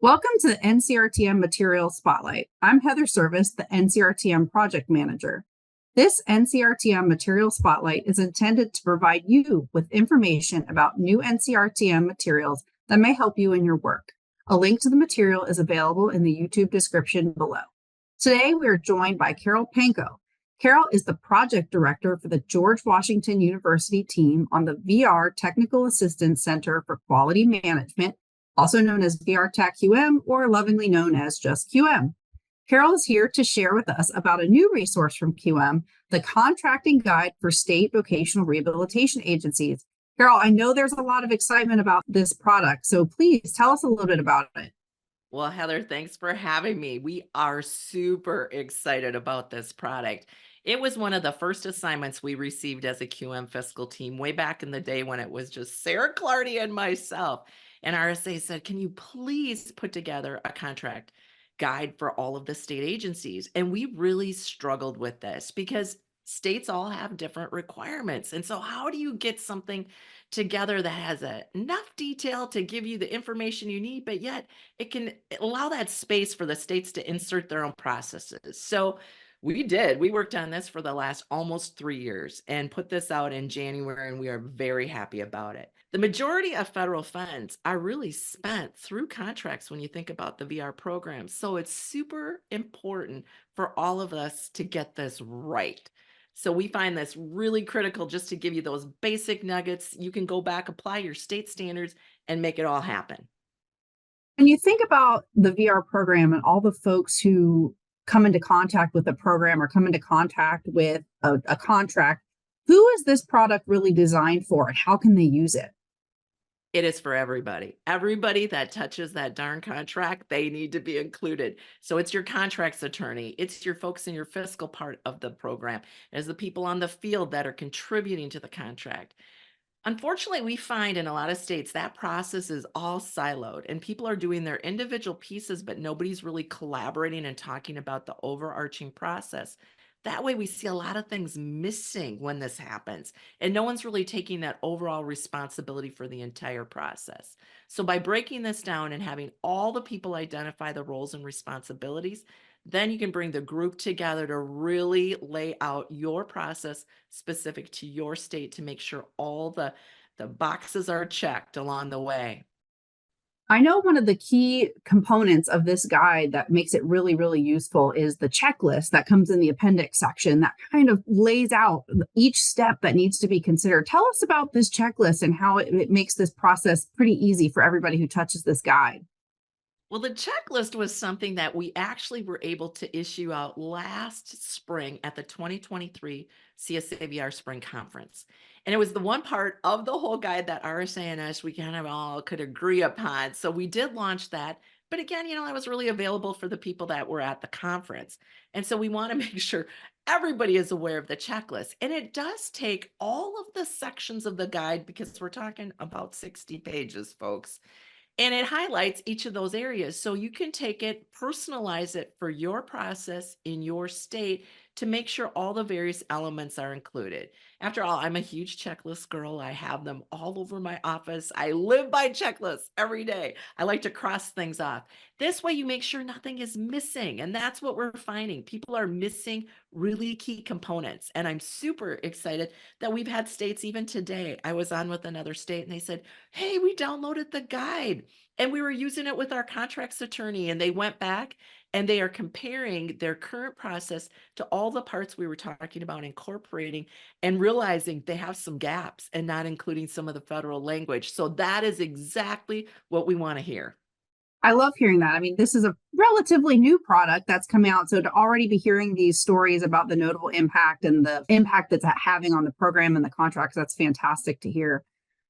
Welcome to the NCRTM Materials Spotlight. I'm Heather Service, the NCRTM Project Manager. This NCRTM Materials Spotlight is intended to provide you with information about new NCRTM materials that may help you in your work. A link to the material is available in the YouTube description below. Today, we are joined by Carol Panko. Carol is the Project Director for the George Washington University team on the VR Technical Assistance Center for Quality Management, also known as VR Tech QM or lovingly known as just QM. Carol is here to share with us about a new resource from QM, the Contracting Guide for State Vocational Rehabilitation Agencies. Carol, I know there's a lot of excitement about this product, so please tell us a little bit about it. Well, Heather, thanks for having me. We are super excited about this product. It was one of the first assignments we received as a QM fiscal team way back in the day when it was just Sarah Clardy and myself. And RSA said, can you please put together a contract guide for all of the state agencies? And we really struggled with this because states all have different requirements. And so how do you get something together that has enough detail to give you the information you need, but yet it can allow that space for the states to insert their own processes? So we worked on this for the last almost 3 years and put this out in January, and we are very happy about it. The majority of federal funds are really spent through contracts when you think about the VR program. So it's super important for all of us to get this right. So we find this really critical just to give you those basic nuggets. You can go back, apply your state standards, and make it all happen. When you think about the VR program and all the folks who come into contact with the program or come into contact with a contract, who is this product really designed for and how can they use it? It is for everybody. Everybody that touches that darn contract, they need to be included. So it's your contracts attorney, it's your folks in your fiscal part of the program, as the people on the field that are contributing to the contract. Unfortunately, we find in a lot of states that process is all siloed and people are doing their individual pieces, but nobody's really collaborating and talking about the overarching process. That way, we see a lot of things missing when this happens, and no one's really taking that overall responsibility for the entire process. So, by breaking this down and having all the people identify the roles and responsibilities, then you can bring the group together to really lay out your process specific to your state to make sure all the boxes are checked along the way. I know one of the key components of this guide that makes it really, really useful is the checklist that comes in the appendix section that kind of lays out each step that needs to be considered. Tell us about this checklist and how it makes this process pretty easy for everybody who touches this guide. Well, the checklist was something that we actually were able to issue out last spring at the 2023 CSAVR Spring Conference. And it was the one part of the whole guide that RSA and us, we kind of all could agree upon. So we did launch that. But again, that was really available for the people that were at the conference. And so we want to make sure everybody is aware of the checklist. And it does take all of the sections of the guide because we're talking about 60 pages, folks, and it highlights each of those areas. So you can take it, personalize it for your process in your state to make sure all the various elements are included. After all, I'm a huge checklist girl. I have them all over my office. I live by checklists every day. I like to cross things off. This way, you make sure nothing is missing. And that's what we're finding. People are missing really key components. And I'm super excited that we've had states, even today. I was on with another state and they said, hey, we downloaded the guide and we were using it with our contracts attorney, and they went back and they are comparing their current process to all the parts we were talking about incorporating and realizing they have some gaps and not including some of the federal language. So that is exactly what we want to hear. I love hearing that. I mean, this is a relatively new product that's come out. So to already be hearing these stories about the notable impact and the impact that's having on the program and the contracts, that's fantastic to hear.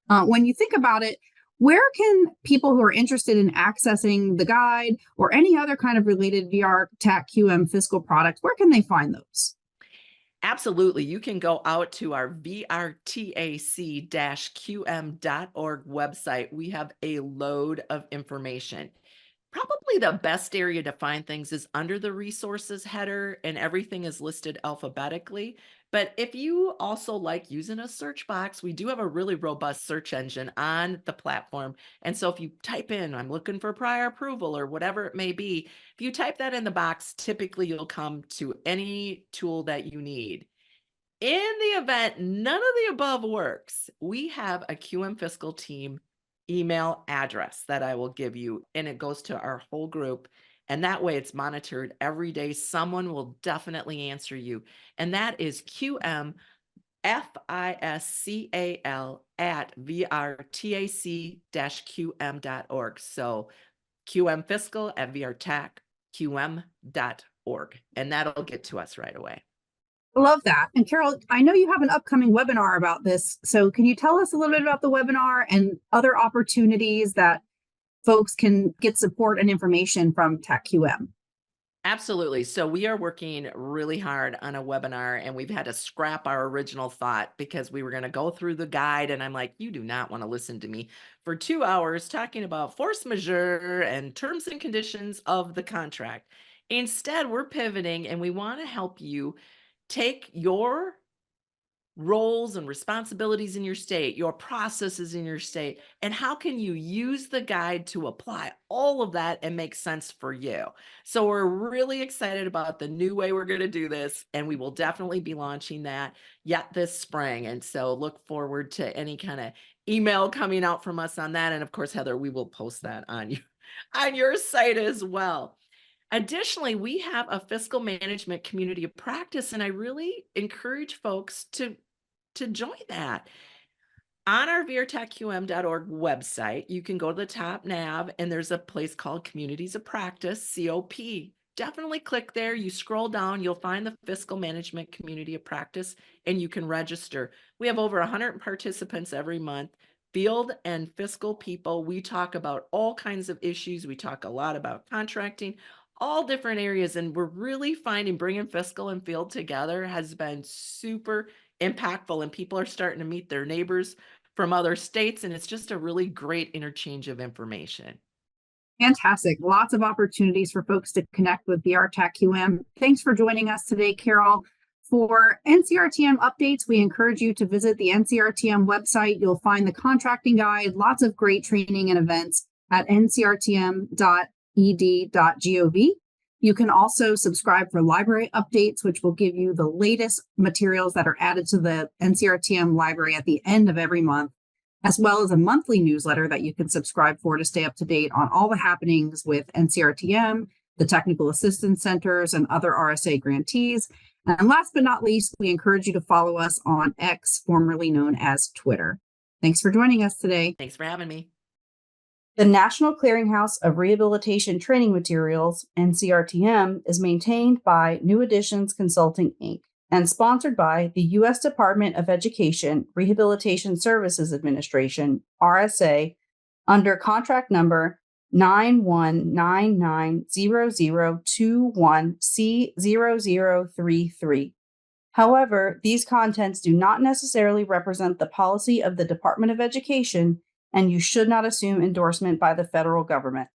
When you think about it, where can people who are interested in accessing the guide or any other kind of related VR Tech QM fiscal products, where can they find those? Absolutely. You can go out to our vrtac-qm.org website. We have a load of information. Probably the best area to find things is under the resources header, and everything is listed alphabetically. But if you also like using a search box, we do have a really robust search engine on the platform. And so if you type in, I'm looking for prior approval or whatever it may be, if you type that in the box, typically you'll come to any tool that you need. In the event none of the above works, we have a QM Fiscal team email address that I will give you, and it goes to our whole group. And that way it's monitored every day. Someone will definitely answer you. And that is QM FISCAL at vrtac-qm.org. So QM Fiscal at vrtacqm.org. And that'll get to us right away. I love that. And Carol, I know you have an upcoming webinar about this. So can you tell us a little bit about the webinar and other opportunities that folks can get support and information from TACQM? Absolutely. So we are working really hard on a webinar, and we've had to scrap our original thought because we were going to go through the guide. And I'm like, you do not want to listen to me for 2 hours talking about force majeure and terms and conditions of the contract. Instead, we're pivoting and we want to help you take your roles and responsibilities in your state, your processes in your state, and how can you use the guide to apply all of that and make sense for you. So we're really excited about the new way we're going to do this, and we will definitely be launching that yet this spring. And so look forward to any kind of email coming out from us on that. And of course, Heather, we will post that on you on your site as well. Additionally, we have a fiscal management community of practice, and I really encourage folks to join that. On our vrtacqm.org website, you can go to the top nav and there's a place called Communities of Practice, COP. Definitely click there. You scroll down, you'll find the Fiscal Management Community of Practice, and you can register. We have over 100 participants every month. Field and fiscal people. We talk about all kinds of issues. We talk a lot about contracting, all different areas. And we're really finding bringing fiscal and field together has been super impactful, and people are starting to meet their neighbors from other states. And it's just a really great interchange of information. Fantastic. Lots of opportunities for folks to connect with VRTAC-QM. Thanks for joining us today, Carol. For NCRTM updates, we encourage you to visit the NCRTM website. You'll find the contracting guide, lots of great training and events at ncrtm.ed.gov. You can also subscribe for library updates, which will give you the latest materials that are added to the NCRTM library at the end of every month, as well as a monthly newsletter that you can subscribe for to stay up to date on all the happenings with NCRTM, the technical assistance centers, and other RSA grantees. And last but not least, we encourage you to follow us on X, formerly known as Twitter. Thanks for joining us today. Thanks for having me. The National Clearinghouse of Rehabilitation Training Materials, NCRTM, is maintained by New Editions Consulting, Inc., and sponsored by the U.S. Department of Education Rehabilitation Services Administration, RSA, under contract number 91990021C0033. However, these contents do not necessarily represent the policy of the Department of Education, and you should not assume endorsement by the federal government.